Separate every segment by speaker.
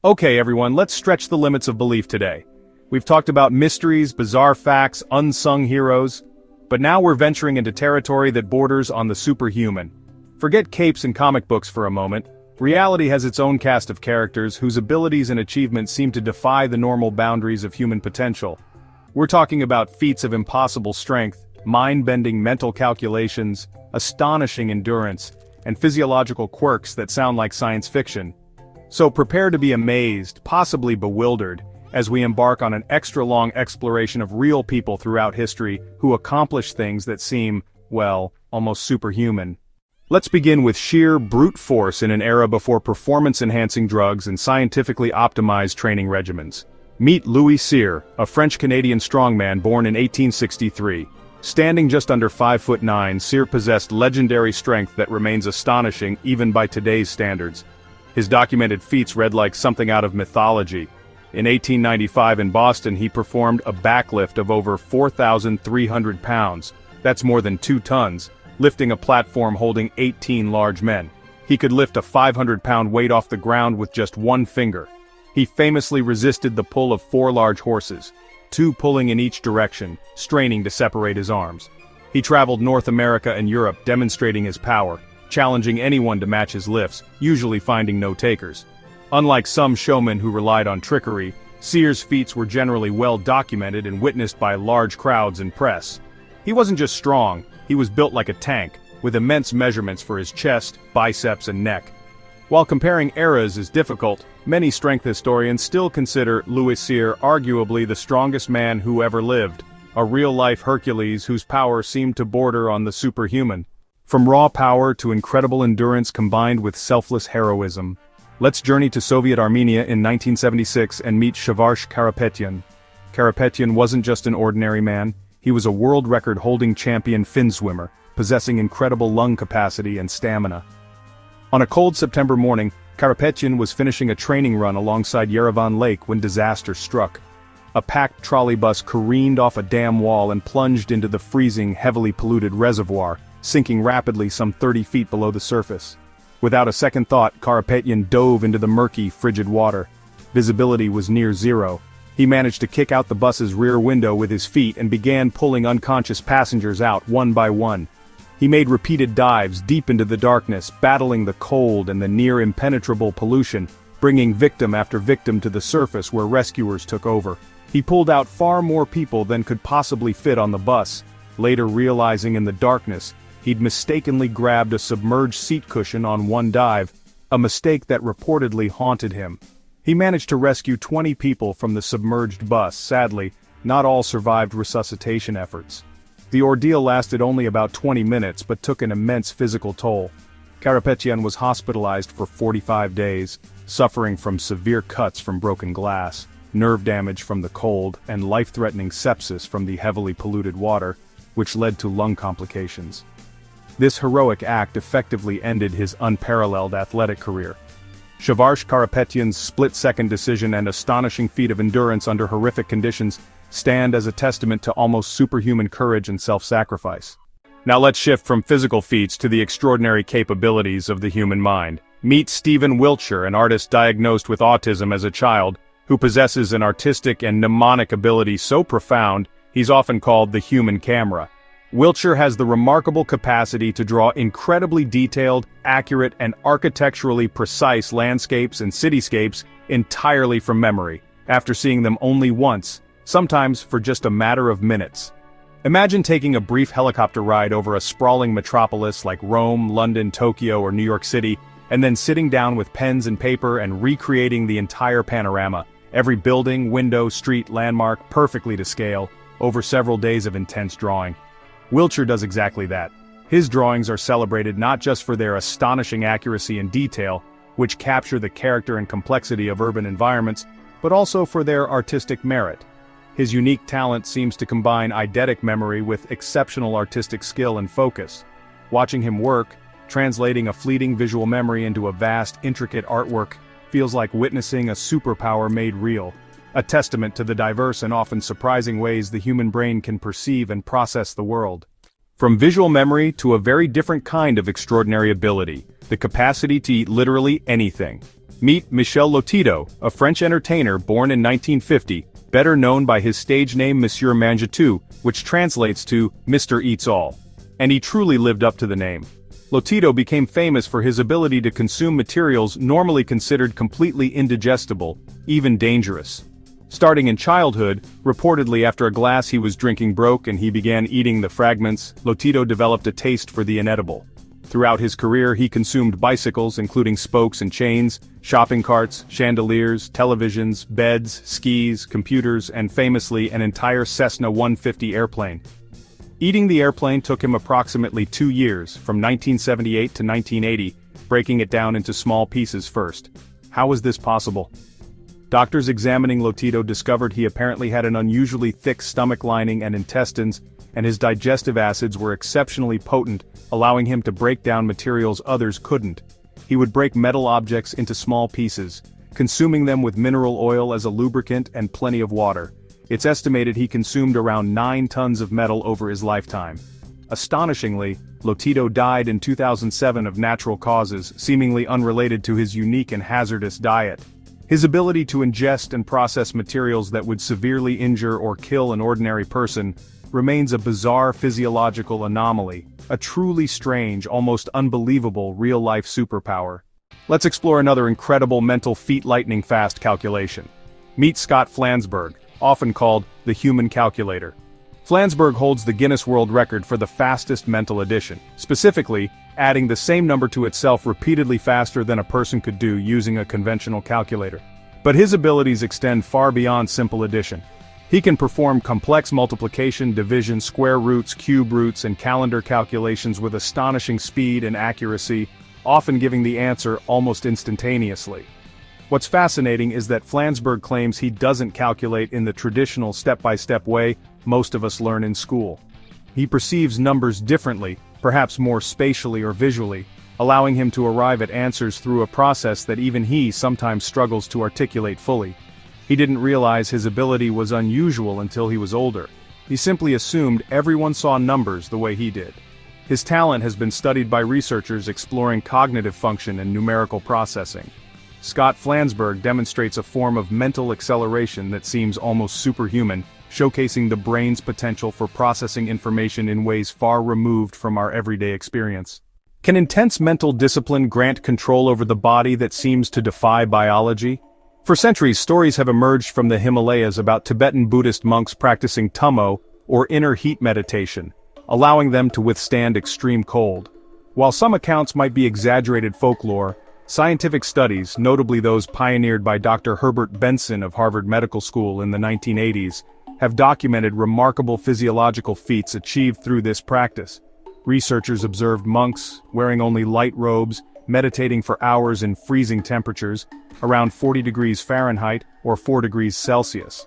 Speaker 1: Okay everyone, let's stretch the limits of belief today. We've talked about mysteries, bizarre facts, unsung heroes, but now we're venturing into territory that borders on the superhuman. Forget capes and comic books for a moment. Reality has its own cast of characters whose abilities and achievements seem to defy the normal boundaries of human potential. We're talking about feats of impossible strength, mind-bending mental calculations, astonishing endurance, and physiological quirks that sound like science fiction. So prepare to be amazed, possibly bewildered, as we embark on an extra-long exploration of real people throughout history who accomplish things that seem, well, almost superhuman. Let's begin with sheer brute force in an era before performance-enhancing drugs and scientifically optimized training regimens. Meet Wiltshire, a French-Canadian strongman born in 1863. Standing just under 5'9", Cyr possessed legendary strength that remains astonishing even by today's standards. His documented feats read like something out of mythology. In 1895 in Boston he performed a backlift of over 4,300 pounds, that's more than 2 tons, lifting a platform holding 18 large men. He could lift a 500-pound weight off the ground with just one finger. He famously resisted the pull of 4 large horses, 2 pulling in each direction, straining to separate his arms. He traveled North America and Europe demonstrating his power, challenging anyone to match his lifts, usually finding no takers. Unlike some showmen who relied on trickery, Cyr's feats were generally well documented and witnessed by large crowds and press. He wasn't just strong, he was built like a tank, with immense measurements for his chest, biceps and neck. While comparing eras is difficult, many strength historians still consider Wiltshire arguably the strongest man who ever lived, a real-life Hercules whose power seemed to border on the superhuman. From raw power to incredible endurance combined with selfless heroism. Let's journey to Soviet Armenia in 1976 and meet Shavarsh Karapetyan. Karapetyan wasn't just an ordinary man, he was a world record-holding champion fin swimmer, possessing incredible lung capacity and stamina. On a cold September morning, Karapetyan was finishing a training run alongside Yerevan Lake when disaster struck. A packed trolley bus careened off a dam wall and plunged into the freezing, heavily polluted reservoir, sinking rapidly some 30 feet below the surface. Without a second thought, Karapetyan dove into the murky, frigid water. Visibility was near zero. He managed to kick out the bus's rear window with his feet and began pulling unconscious passengers out one by one. He made repeated dives deep into the darkness, battling the cold and the near-impenetrable pollution, bringing victim after victim to the surface where rescuers took over. He pulled out far more people than could possibly fit on the bus, later realizing in the darkness he'd mistakenly grabbed a submerged seat cushion on one dive, a mistake that reportedly haunted him. He managed to rescue 20 people from the submerged bus. Sadly, not all survived resuscitation efforts. The ordeal lasted only about 20 minutes but took an immense physical toll. Karapetyan was hospitalized for 45 days, suffering from severe cuts from broken glass, nerve damage from the cold, and life-threatening sepsis from the heavily polluted water, which led to lung complications. This heroic act effectively ended his unparalleled athletic career. Shavarsh Karapetyan's split-second decision and astonishing feat of endurance under horrific conditions stand as a testament to almost superhuman courage and self-sacrifice. Now let's shift from physical feats to the extraordinary capabilities of the human mind. Meet Stephen Wiltshire, an artist diagnosed with autism as a child, who possesses an artistic and mnemonic ability so profound, he's often called the human camera. Wiltshire has the remarkable capacity to draw incredibly detailed, accurate, and architecturally precise landscapes and cityscapes entirely from memory, after seeing them only once, sometimes for just a matter of minutes. Imagine taking a brief helicopter ride over a sprawling metropolis like Rome, London, Tokyo, or New York City, and then sitting down with pens and paper and recreating the entire panorama, every building, window, street, landmark, perfectly to scale, over several days of intense drawing. Wiltshire does exactly that. His drawings are celebrated not just for their astonishing accuracy and detail, which capture the character and complexity of urban environments, but also for their artistic merit. His unique talent seems to combine eidetic memory with exceptional artistic skill and focus. Watching him work, translating a fleeting visual memory into a vast, intricate artwork, feels like witnessing a superpower made real, a testament to the diverse and often surprising ways the human brain can perceive and process the world. From visual memory to a very different kind of extraordinary ability, the capacity to eat literally anything. Meet Michel Lotito, a French entertainer born in 1950, better known by his stage name Monsieur Mange-Tout, which translates to Mr. Eats All. And he truly lived up to the name. Lotito became famous for his ability to consume materials normally considered completely indigestible, even dangerous. Starting in childhood, reportedly after a glass he was drinking broke and he began eating the fragments, Lotito developed a taste for the inedible. Throughout his career he consumed bicycles including spokes and chains, shopping carts, chandeliers, televisions, beds, skis, computers, and famously an entire Cessna 150 airplane. Eating the airplane took him approximately 2 years, from 1978 to 1980, breaking it down into small pieces first. How was this possible? Doctors examining Lotito discovered he apparently had an unusually thick stomach lining and intestines, and his digestive acids were exceptionally potent, allowing him to break down materials others couldn't. He would break metal objects into small pieces, consuming them with mineral oil as a lubricant and plenty of water. It's estimated he consumed around 9 tons of metal over his lifetime. Astonishingly, Lotito died in 2007 of natural causes, seemingly unrelated to his unique and hazardous diet. His ability to ingest and process materials that would severely injure or kill an ordinary person remains a bizarre physiological anomaly, a truly strange, almost unbelievable real-life superpower. Let's explore another incredible mental feat: lightning-fast calculation. Meet Scott Flansburg, often called the human calculator. Flansburg holds the Guinness World Record for the fastest mental addition, specifically, adding the same number to itself repeatedly faster than a person could do using a conventional calculator. But his abilities extend far beyond simple addition. He can perform complex multiplication, division, square roots, cube roots, and calendar calculations with astonishing speed and accuracy, often giving the answer almost instantaneously. What's fascinating is that Flansburg claims he doesn't calculate in the traditional step-by-step way most of us learn in school. He perceives numbers differently, perhaps more spatially or visually, allowing him to arrive at answers through a process that even he sometimes struggles to articulate fully. He didn't realize his ability was unusual until he was older. He simply assumed everyone saw numbers the way he did. His talent has been studied by researchers exploring cognitive function and numerical processing. Scott Flansburg demonstrates a form of mental acceleration that seems almost superhuman, showcasing the brain's potential for processing information in ways far removed from our everyday experience. Can intense mental discipline grant control over the body that seems to defy biology? For centuries, stories have emerged from the Himalayas about Tibetan Buddhist monks practicing tummo, or inner heat meditation, allowing them to withstand extreme cold. While some accounts might be exaggerated folklore, scientific studies, notably those pioneered by Dr. Herbert Benson of Harvard Medical School in the 1980s, have documented remarkable physiological feats achieved through this practice. Researchers observed monks, wearing only light robes, meditating for hours in freezing temperatures, around 40 degrees Fahrenheit or 4 degrees Celsius.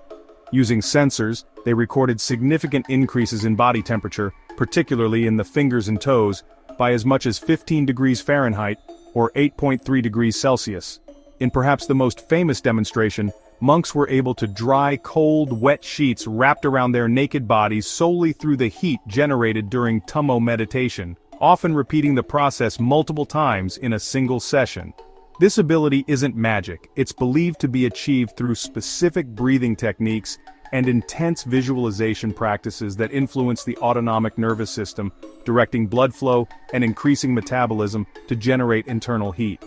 Speaker 1: Using sensors, they recorded significant increases in body temperature, particularly in the fingers and toes, by as much as 15 degrees Fahrenheit or 8.3 degrees Celsius. In perhaps the most famous demonstration, monks were able to dry cold, wet sheets wrapped around their naked bodies solely through the heat generated during tummo meditation, often repeating the process multiple times in a single session. This ability isn't magic, it's believed to be achieved through specific breathing techniques and intense visualization practices that influence the autonomic nervous system, directing blood flow and increasing metabolism to generate internal heat.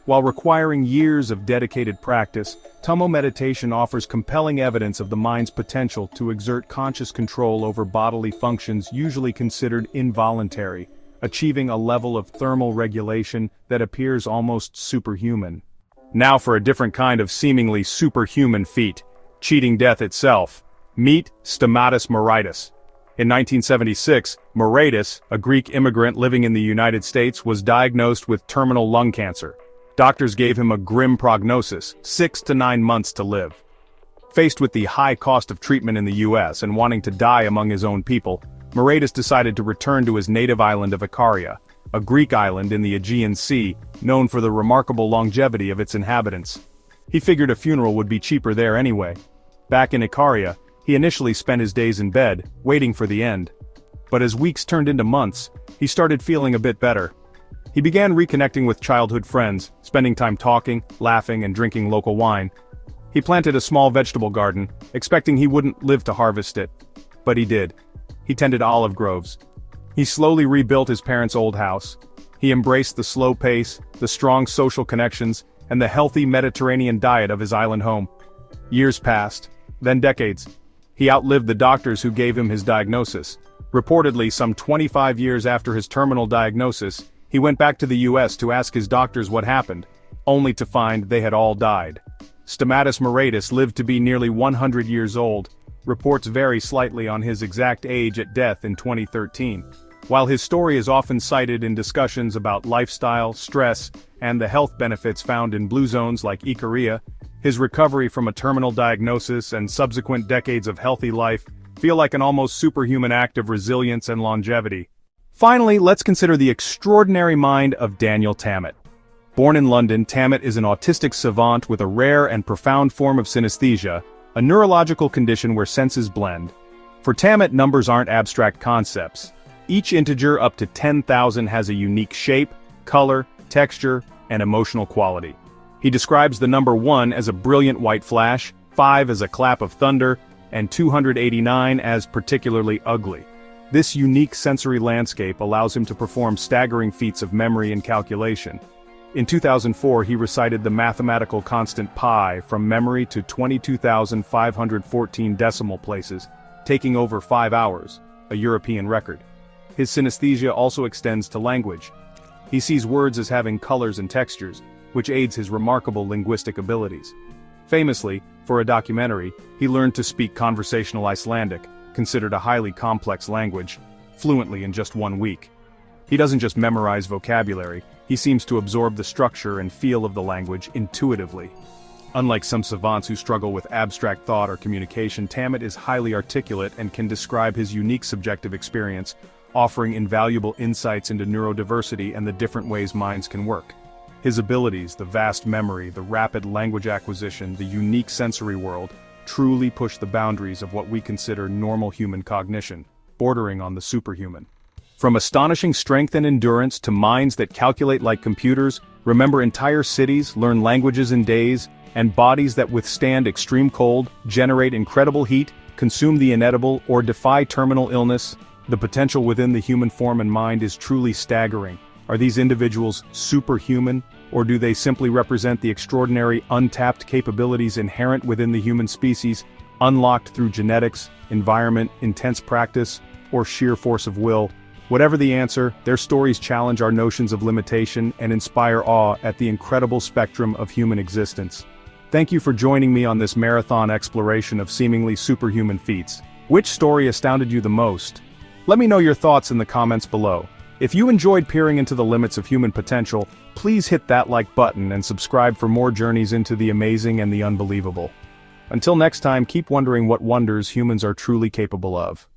Speaker 1: While requiring years of dedicated practice, tummo meditation offers compelling evidence of the mind's potential to exert conscious control over bodily functions usually considered involuntary, achieving a level of thermal regulation that appears almost superhuman. Now for a different kind of seemingly superhuman feat: cheating death itself. Meet Stamatis Moraitis. In 1976, Moraitis, a Greek immigrant living in the United States, was diagnosed with terminal lung cancer. Doctors gave him a grim prognosis, 6 to 9 months to live. Faced with the high cost of treatment in the US and wanting to die among his own people, Moraitis decided to return to his native island of Ikaria, a Greek island in the Aegean Sea, known for the remarkable longevity of its inhabitants. He figured a funeral would be cheaper there anyway. Back in Ikaria, he initially spent his days in bed, waiting for the end. But as weeks turned into months, he started feeling a bit better. He began reconnecting with childhood friends, spending time talking, laughing, and drinking local wine. He planted a small vegetable garden, expecting he wouldn't live to harvest it. But he did. He tended olive groves. He slowly rebuilt his parents' old house. He embraced the slow pace, the strong social connections, and the healthy Mediterranean diet of his island home. Years passed, then decades. He outlived the doctors who gave him his diagnosis. Reportedly, some 25 years after his terminal diagnosis, he went back to the US to ask his doctors what happened, only to find they had all died. Stamatis Moretus lived to be nearly 100 years old. Reports vary slightly on his exact age at death in 2013. While his story is often cited in discussions about lifestyle, stress, and the health benefits found in blue zones like Ikaria, his recovery from a terminal diagnosis and subsequent decades of healthy life feel like an almost superhuman act of resilience and longevity. Finally, let's consider the extraordinary mind of Daniel Tammet. Born in London, Tammet is an autistic savant with a rare and profound form of synesthesia, a neurological condition where senses blend. For Tammet, numbers aren't abstract concepts. Each integer up to 10,000 has a unique shape, color, texture, and emotional quality. He describes the number 1 as a brilliant white flash, 5 as a clap of thunder, and 289 as particularly ugly. This unique sensory landscape allows him to perform staggering feats of memory and calculation. In 2004, he recited the mathematical constant pi from memory to 22,514 decimal places, taking over 5 hours, a European record. His synesthesia also extends to language. He sees words as having colors and textures, which aids his remarkable linguistic abilities. Famously, for a documentary, he learned to speak conversational Icelandic, considered a highly complex language, fluently in just 1 week. He doesn't just memorize vocabulary, he seems to absorb the structure and feel of the language intuitively. Unlike some savants who struggle with abstract thought or communication, Tammet is highly articulate and can describe his unique subjective experience, offering invaluable insights into neurodiversity and the different ways minds can work. His abilities, the vast memory, the rapid language acquisition, the unique sensory world, truly push the boundaries of what we consider normal human cognition, bordering on the superhuman. From astonishing strength and endurance to minds that calculate like computers, remember entire cities, learn languages in days, and bodies that withstand extreme cold, generate incredible heat, consume the inedible, or defy terminal illness, the potential within the human form and mind is truly staggering. Are these individuals superhuman, or do they simply represent the extraordinary untapped capabilities inherent within the human species, unlocked through genetics, environment, intense practice, or sheer force of will? Whatever the answer, their stories challenge our notions of limitation and inspire awe at the incredible spectrum of human existence. Thank you for joining me on this marathon exploration of seemingly superhuman feats. Which story astounded you the most? Let me know your thoughts in the comments below. If you enjoyed peering into the limits of human potential, please hit that like button and subscribe for more journeys into the amazing and the unbelievable. Until next time, keep wondering what wonders humans are truly capable of.